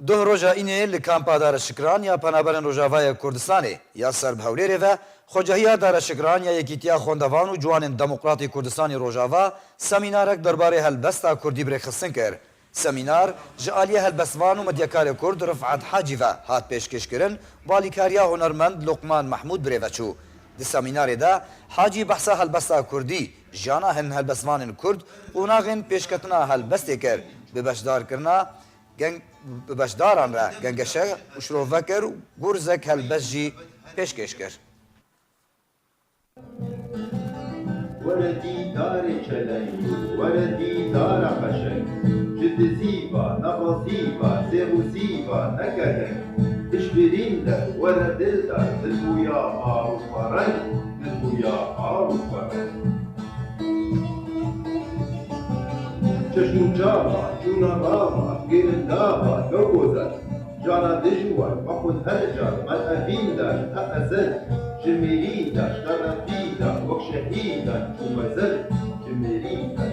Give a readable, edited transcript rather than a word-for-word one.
دو روژا اینه لکامپا دار شکران یا پنابرن روژاوای کردستانی یا سرب هولیره و خوجهیا دار شکران یا یکیتیا خوندوان و جوان دموکراتی کردستانی روژاوا سمینارک درباره هلبستا کردی برخصن کرد. سمینار جعالی هلبسوان و مدیکار کرد رفعت حاجی و هات پیشکش کرن بالیکاریا هنرمند لقمان محمود بریوچو. دی سمینار دا حاجی بحثا هلبستا کردی جانا هن هلبسوان کرد و ناغن پیشکتنا هلبستی کرد ببشدار کرنا ببشداران را گنگشه و شروفه کرد و گرزک هلبس جی پیشکش کرد. ولدي دار چلای ولدي دار قشنگ جد زیبا نبضیبا سیغو زیبا نکهنگ اشبرین در ورد دل در دل بویا آو فرنگ دل بویا آو فرنگ چشم جاما جونا راما گیرن داما نگوزن جانا دجوان مخود هر جان من افین داش تا ازل جمیری داش طرفی داش وک شهید داش چو مزل جمیری داش